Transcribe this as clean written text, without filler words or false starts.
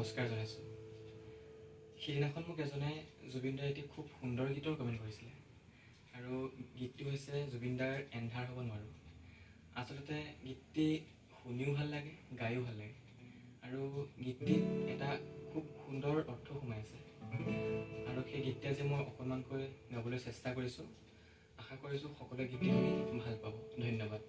নমস্কাৰ জনাইছোঁ। সিদিনাখন মোক এজনে জুবিনদাৰ এটি খুব সুন্দৰ গীতৰ কমেণ্ট কৰিছিলে আৰু গীতটি হৈছে জুবিনদাৰ এন্ধাৰ হ'ব নোৱাৰোঁ। আচলতে গীতটি শুনিও ভাল লাগে, গায়ো ভাল লাগে আৰু গীতটিত এটা খুব সুন্দৰ অৰ্থ সোমাই আছে আৰু সেই গীতটি আজি মই অকণমানকৈ গাবলৈ চেষ্টা কৰিছোঁ। আশা কৰিছোঁ সকলোৱে গীতটি শুনি ভাল পাব। ধন্যবাদ।